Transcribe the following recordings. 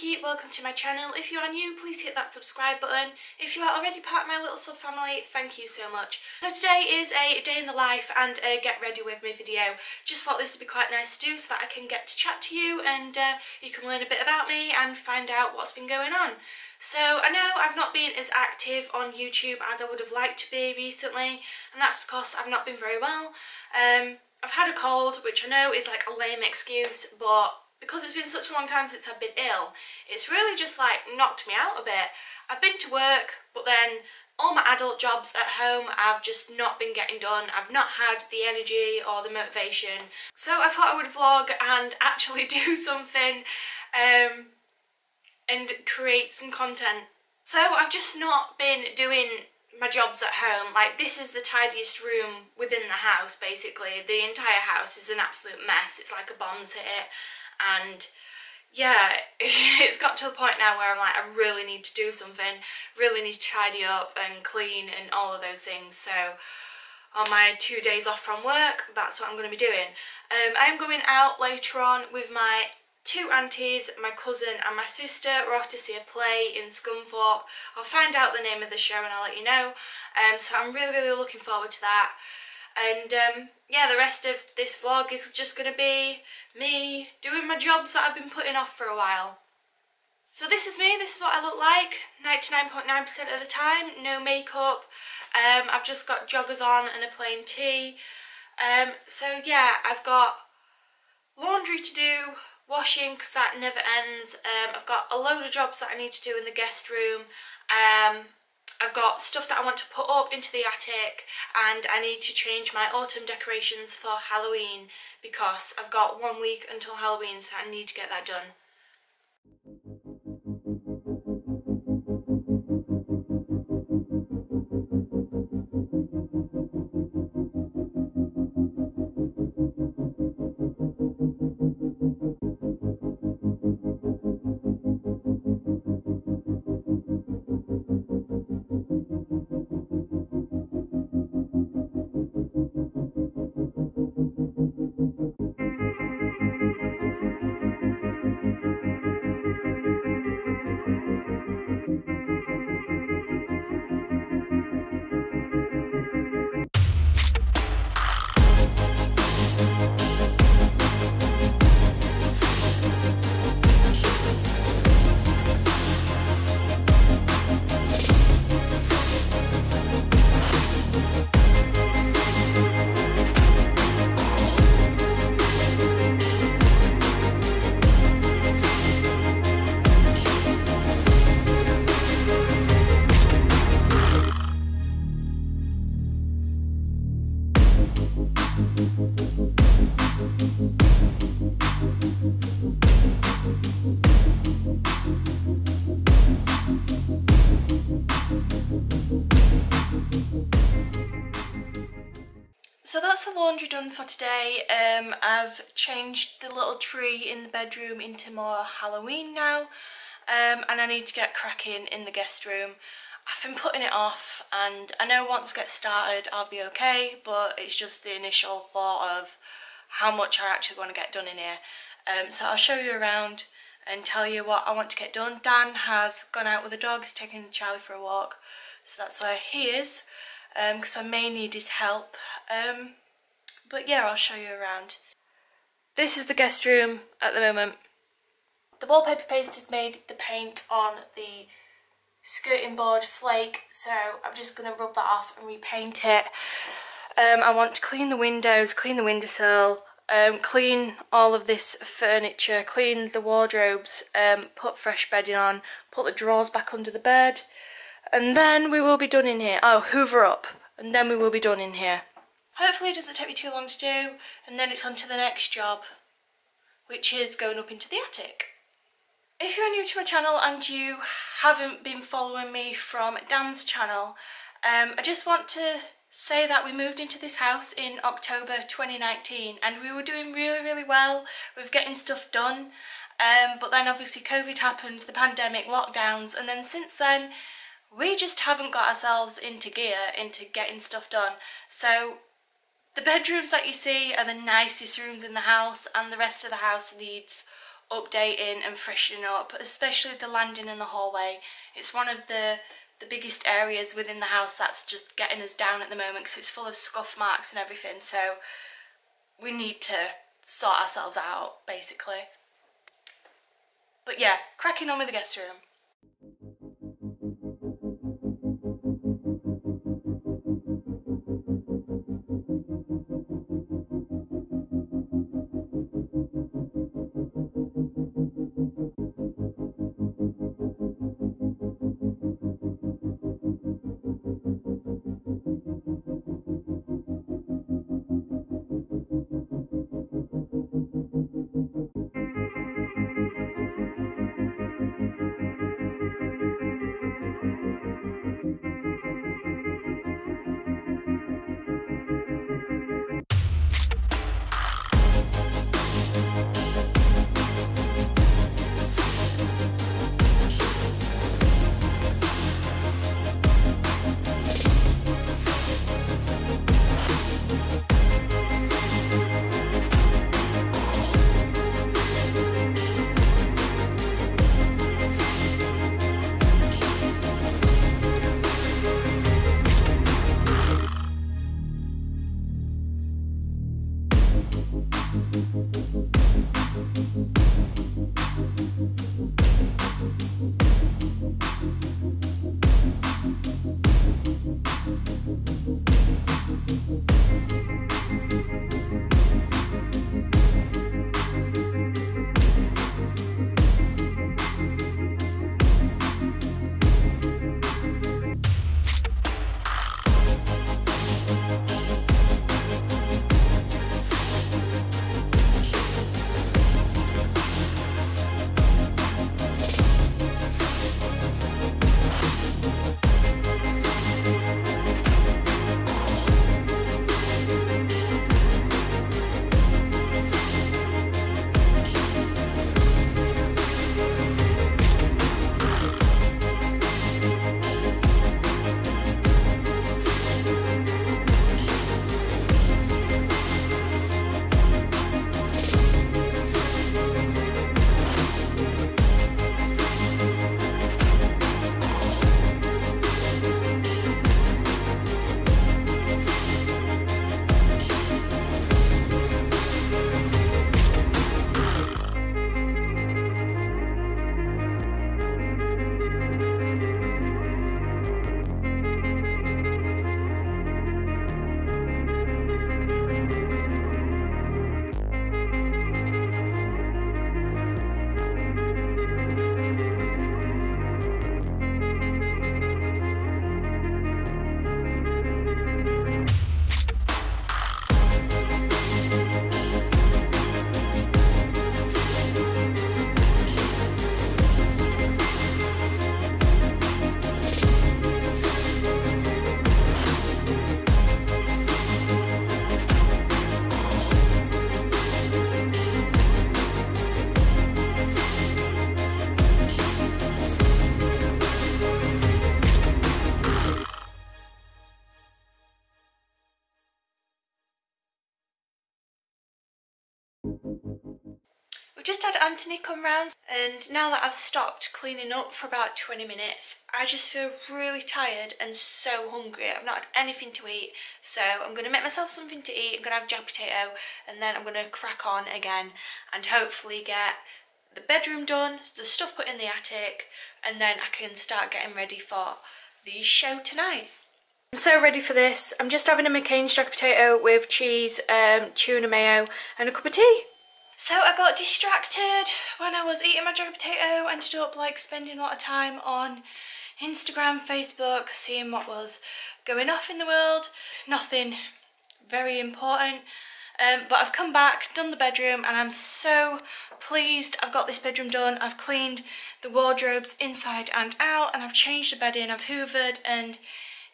Vicky, welcome to my channel. If you are new, please hit that subscribe button. If you are already part of my little sub family, thank you so much. So today is a day in the life and a get ready with me video. Just thought this would be quite nice to do so that I can get to chat to you and you can learn a bit about me and find out what's been going on. So I know I've not been as active on YouTube as I would have liked to be recently, and that's because I've not been very well. I've had a cold, which I know is like a lame excuse, but because it's been such a long time since I've been ill, it's really just like knocked me out a bit. I've been to work, but then all my adult jobs at home I've just not been getting done. I've not had the energy or the motivation. So I thought I would vlog and actually do something and create some content. So I've just not been doing my jobs at home. Like, this is the tidiest room within the house, basically. The entire house is an absolute mess. It's like a bomb's hit it. And yeah, it's got to the point now where I'm like, I really need to do something, really need to tidy up and clean and all of those things. So on my 2 days off from work, that's what I'm going to be doing. I'm going out later on with my two aunties, my cousin and my sister. We're off to see a play in Scunthorpe. I'll find out the name of the show and I'll let you know. So I'm really looking forward to that. And yeah, the rest of this vlog is just going to be me doing my jobs that I've been putting off for a while. So this is me, this is what I look like 99.9% of the time, no makeup. I've just got joggers on and a plain tee. So yeah, I've got laundry to do, washing because that never ends. I've got a load of jobs that I need to do in the guest room. I've got stuff that I want to put up into the attic, and I need to change my autumn decorations for Halloween because I've got 1 week until Halloween, so I need to get that done. So that's the laundry done for today. I've changed the little tree in the bedroom into more Halloween now, and I need to get cracking in the guest room. I've been putting it off, and I know once I get started I'll be okay, but it's just the initial thought of how much I actually want to get done in here. So I'll show you around and tell you what I want to get done. Dan has gone out with the dog, he's taking Charlie for a walk, so that's where he is. Because I may need his help, but yeah, I'll show you around. This is the guest room at the moment. The wallpaper paste has made the paint on the skirting board flake, so I'm just going to rub that off and repaint it. I want to clean the windows, clean the windowsill, clean all of this furniture, clean the wardrobes, put fresh bedding on, put the drawers back under the bed. And then we will be done in here. Oh, hoover up. And then we will be done in here. Hopefully it doesn't take me too long to do. And then it's on to the next job, which is going up into the attic. If you're new to my channel and you haven't been following me from Dan's channel, I just want to say that we moved into this house in October 2019 and we were doing really well with getting stuff done. But then obviously COVID happened, the pandemic, lockdowns, and then since then we just haven't got ourselves into gear into getting stuff done. So the bedrooms that you see are the nicest rooms in the house, and the rest of the house needs updating and freshening up, especially the landing and the hallway. It's one of the biggest areas within the house that's just getting us down at the moment because it's full of scuff marks and everything, so we need to sort ourselves out basically. But yeah, cracking on with the guest room. We've just had Anthony come round, and now that I've stopped cleaning up for about 20 minutes, I just feel really tired and so hungry. I've not had anything to eat, so I'm going to make myself something to eat. I'm going to have jack potato, and then I'm going to crack on again and hopefully get the bedroom done, the stuff put in the attic, and then I can start getting ready for the show tonight. I'm so ready for this. I'm just having a McCain's jack potato with cheese, tuna mayo and a cup of tea. So I got distracted when I was eating my jack potato, ended up like spending a lot of time on Instagram, Facebook, seeing what was going off in the world. Nothing very important. But I've come back, done the bedroom, and I'm so pleased I've got this bedroom done. I've cleaned the wardrobes inside and out, and I've changed the bedding, I've hoovered, and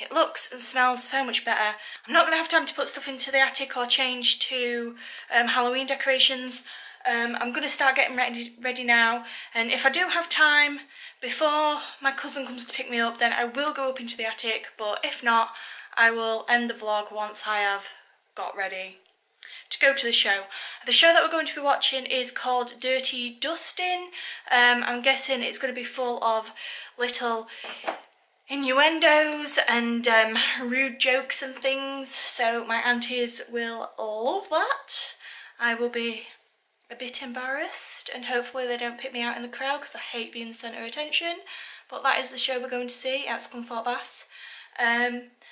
it looks and smells so much better. I'm not going to have time to put stuff into the attic or change to Halloween decorations. I'm going to start getting ready now, and if I do have time before my cousin comes to pick me up, then I will go up into the attic, but if not, I will end the vlog once I have got ready. to go to the show. The show that we're going to be watching is called Dirty Dustin. I'm guessing it's going to be full of little innuendos and rude jokes and things, so my aunties will love that. I will be a bit embarrassed and hopefully they don't pick me out in the crowd because I hate being the centre of attention, but that is the show we're going to see at Scunthorpe Baths.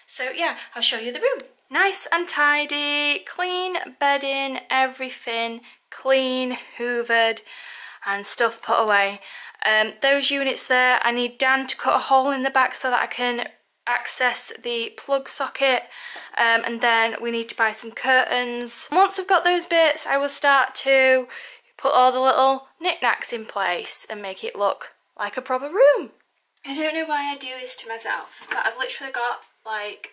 So yeah, I'll show you the room. Nice and tidy, clean bedding, everything clean, hoovered and stuff put away. Those units there, I need Dan to cut a hole in the back so that I can access the plug socket, and then we need to buy some curtains. Once I've got those bits, I will start to put all the little knickknacks in place and make it look like a proper room. I don't know why I do this to myself, but I've literally got like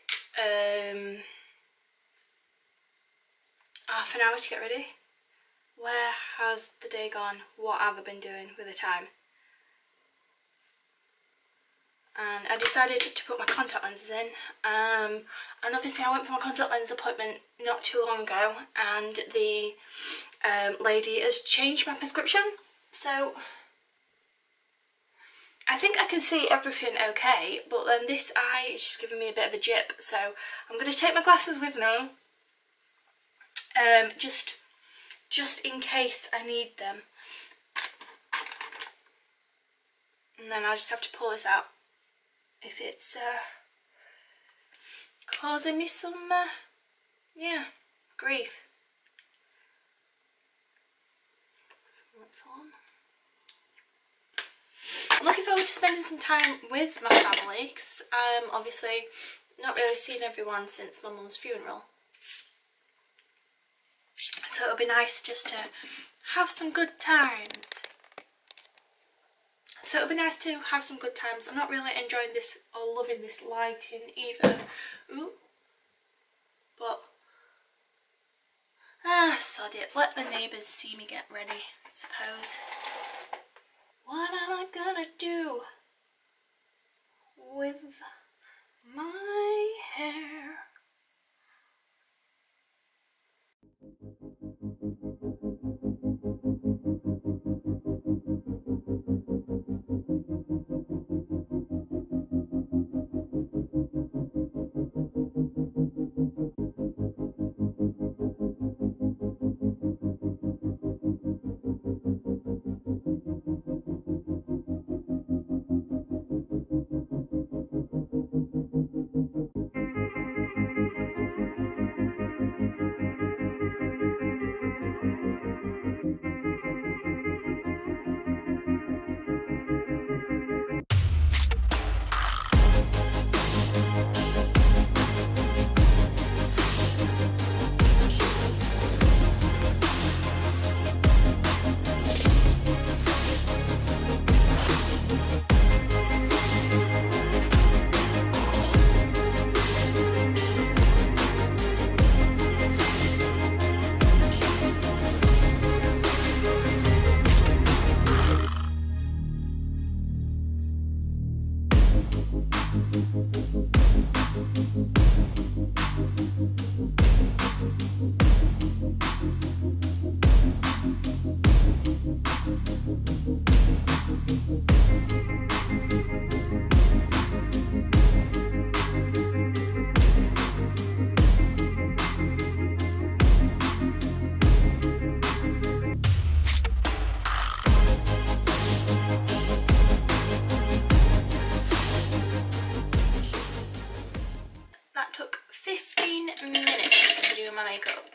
half an hour to get ready. Where has the day gone? What have I been doing with the time? And I decided to put my contact lenses in, and obviously I went for my contact lens appointment not too long ago, and the lady has changed my prescription, so I think I can see everything okay, but then this eye is just giving me a bit of a jip, so I'm going to take my glasses with me, just in case I need them, and then I'll just have to pull this out if it's causing me some yeah, grief. What's on? I'm looking forward to spending some time with my family because I'm obviously not really seen everyone since my mum's funeral, so it'll be nice just to have some good times. So it'll be nice to have some good times. I'm not really enjoying this or loving this lighting either. Ooh. But, sod it. Let the neighbours see me get ready, I suppose. What am I gonna do with my hair?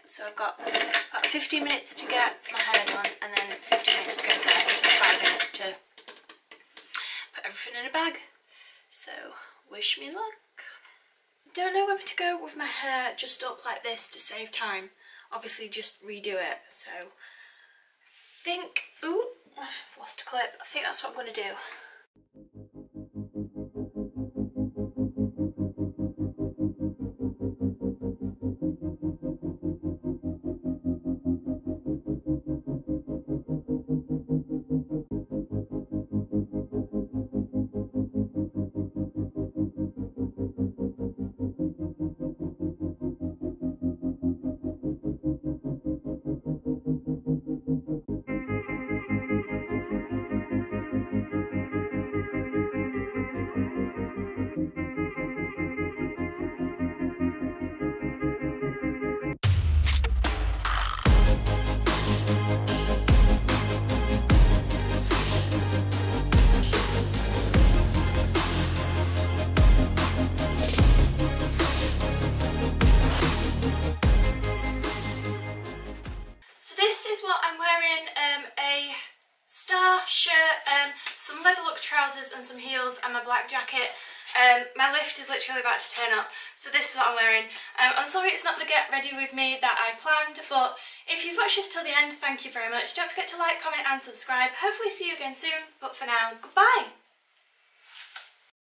So I've got about 15 minutes to get my hair done and then 15 minutes to get dressed and 5 minutes to put everything in a bag. So wish me luck. Don't know whether to go with my hair just up like this to save time. Obviously just redo it. So think, ooh, I've lost a clip. I think that's what I'm going to do. and some heels and my black jacket. My lift is literally about to turn up, so this is what I'm wearing. I'm sorry it's not the get ready with me that I planned, but if you've watched this till the end, thank you very much. Don't forget to like, comment and subscribe. Hopefully see you again soon, but for now, goodbye!